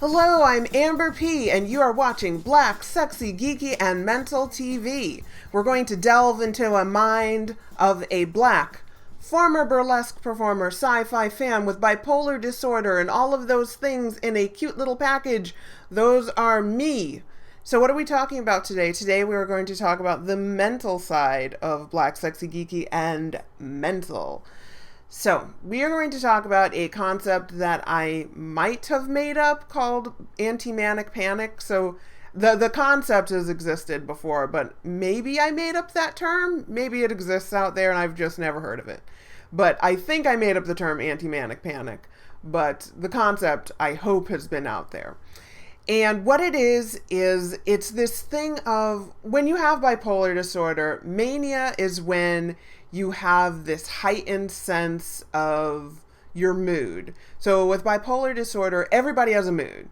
Hello, I'm Amber P, and you are watching Black, Sexy, Geeky, and Mental TV. We're going to delve into a mind of a black, former burlesque performer, sci-fi fan with bipolar disorder, and all of those things in a cute little package. Those are me. So what are we talking about today? Today we are going to talk about the mental side of Black, Sexy, Geeky, and Mental. So, we are going to talk about a concept that I might have made up called Anti-Manic Panic. So, the concept has existed before, but maybe I made up that term. Maybe it exists out there and I've just never heard of it. But I think I made up the term Anti-Manic Panic, but the concept, I hope, has been out there. And what it is it's this thing of when you have bipolar disorder, mania is when you have this heightened sense of your mood. So with bipolar disorder, everybody has a mood.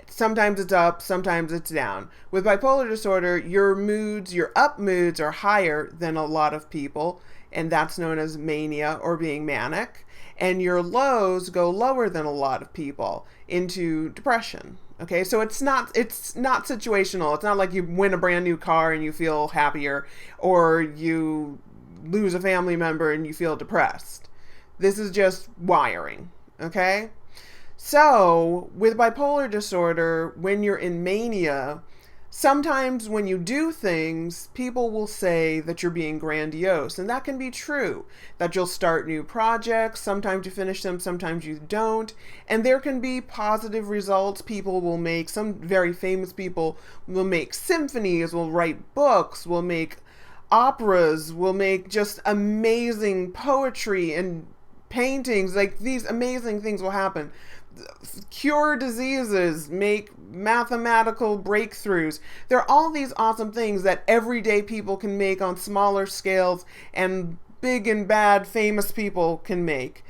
Sometimes it's up, sometimes it's down. With bipolar disorder, your up moods are higher than a lot of people, and that's known as mania or being manic. And your lows go lower than a lot of people into depression. Okay, so it's not situational. It's not like you win a brand new car and you feel happier, or you lose a family member and you feel depressed. This is just wiring, okay? So, with bipolar disorder, when you're in mania, sometimes when you do things, people will say that you're being grandiose, and that can be true. That you'll start new projects, sometimes you finish them, sometimes you don't, and there can be positive results. People will make, some very famous people will make symphonies, will write books, will make operas, will make just amazing poetry and paintings. Like, these amazing things will happen. Cure diseases, make mathematical breakthroughs. There are all these awesome things that everyday people can make on smaller scales, and big and bad famous people can make.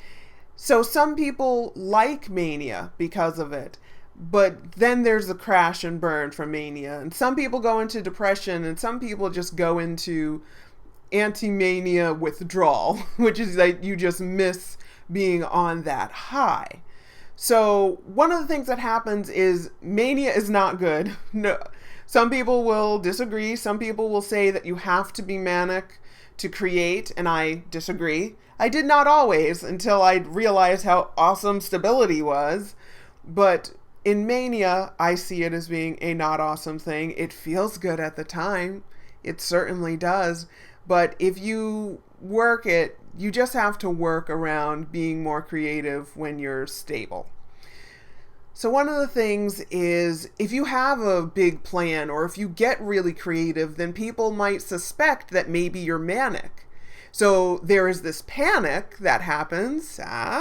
So some people like mania because of it, but then there's the crash and burn from mania, and some people go into depression, and some people just go into anti-mania withdrawal, which is like you just miss being on that high. So one of the things that happens is mania is not good. No, some people will disagree. Some people will say that you have to be manic to create, and I disagree. I did not always, until I realized how awesome stability was. But in mania, I see it as being a not awesome thing. It feels good at the time. It certainly does. But if you work it, you just have to work around being more creative when you're stable. So one of the things is, if you have a big plan or if you get really creative, then people might suspect that maybe you're manic. So there is this panic that happens.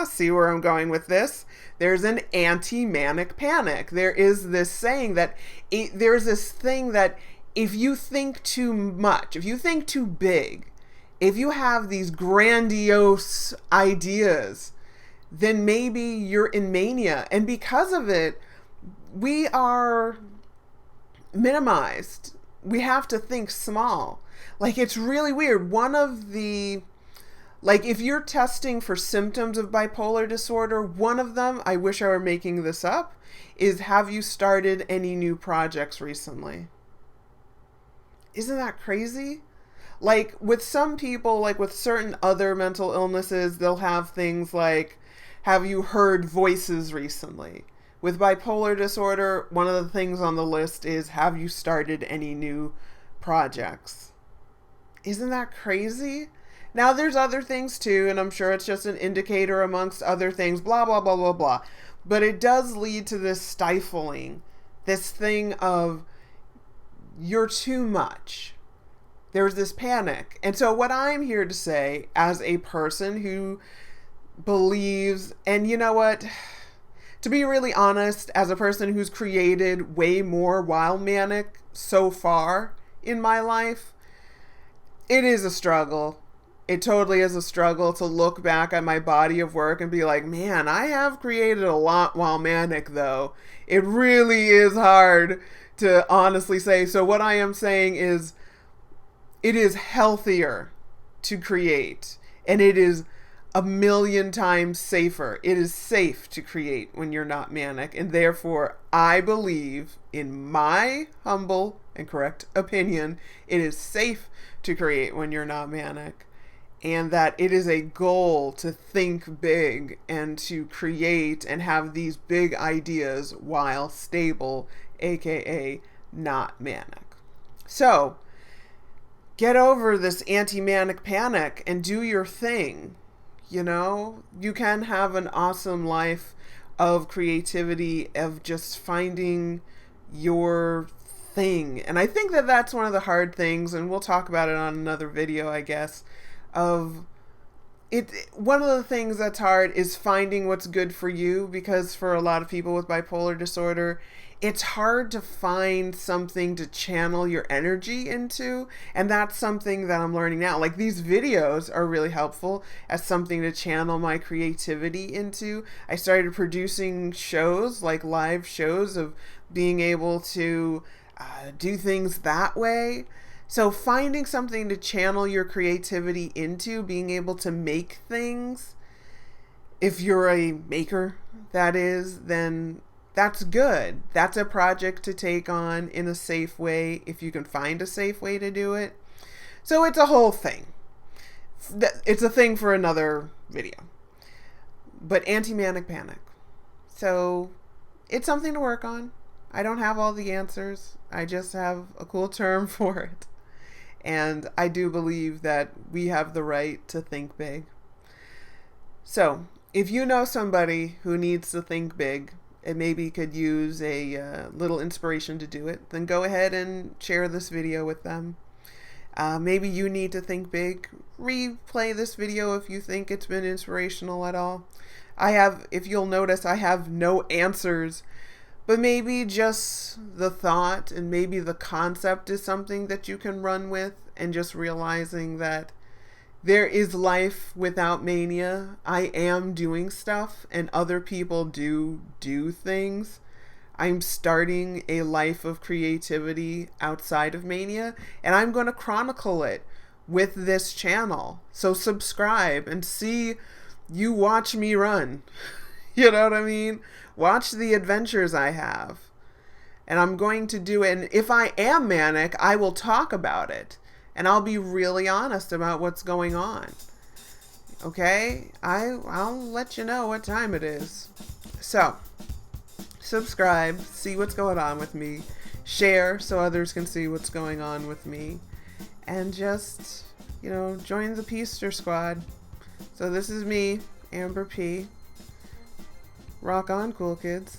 See where I'm going with this? There's an anti-manic panic. There is this saying that there's this thing that if you think too much, if you think too big, if you have these grandiose ideas, then maybe you're in mania. And because of it, we are minimized. We have to think small. Like, it's really weird. If you're testing for symptoms of bipolar disorder, one of them, I wish I were making this up, is, have you started any new projects recently? Isn't that crazy? Like, with some people, like with certain other mental illnesses, they'll have things like, have you heard voices recently? With bipolar disorder, one of the things on the list is, have you started any new projects? Isn't that crazy? Now, there's other things too, and I'm sure it's just an indicator amongst other things, blah, blah, blah, blah, blah. But it does lead to this stifling, this thing of, you're too much. There's this panic. And so what I'm here to say, as a person who believes, and you know what, to be really honest, as a person who's created way more while manic so far in my life, it is a struggle. It totally is a struggle to look back at my body of work and be like, man, I have created a lot while manic, though. It really is hard to honestly say. So what I am saying is, it is healthier to create, and it is a million times safer. It is safe to create when you're not manic. And therefore, I believe, in my humble and correct opinion, it is safe to create when you're not manic. And that it is a goal to think big and to create and have these big ideas while stable, aka not manic. So, get over this anti-manic panic and do your thing. You know, you can have an awesome life of creativity, of just finding your thing. And I think that that's one of the hard things, and we'll talk about it on another video, I guess, of it. One of the things that's hard is finding what's good for you, because for a lot of people with bipolar disorder, it's hard to find something to channel your energy into. And that's something that I'm learning now. Like, these videos are really helpful as something to channel my creativity into. I started producing shows, like live shows, of being able to do things that way. So finding something to channel your creativity into, being able to make things, if you're a maker, that is, then that's good. That's a project to take on in a safe way, if you can find a safe way to do it. So it's a whole thing. It's a thing for another video. But anti-manic panic. So it's something to work on. I don't have all the answers. I just have a cool term for it. And I do believe that we have the right to think big. So if you know somebody who needs to think big and maybe could use a little inspiration to do it, then go ahead and share this video with them. Maybe you need to think big. Replay this video if you think it's been inspirational at all. If you'll notice, I have no answers, but maybe just the thought and maybe the concept is something that you can run with, and just realizing that there is life without mania. I am doing stuff and other people do things. I'm starting a life of creativity outside of mania, and I'm going to chronicle it with this channel. So subscribe and see, you watch me run. You know what I mean? Watch the adventures I have. And I'm going to do it. And if I am manic, I will talk about it. And I'll be really honest about what's going on. Okay? I'll let you know what time it is. So, subscribe, see what's going on with me. Share so others can see what's going on with me. And just, join the Peaster Squad. So this is me, Amber P. Rock on, cool kids.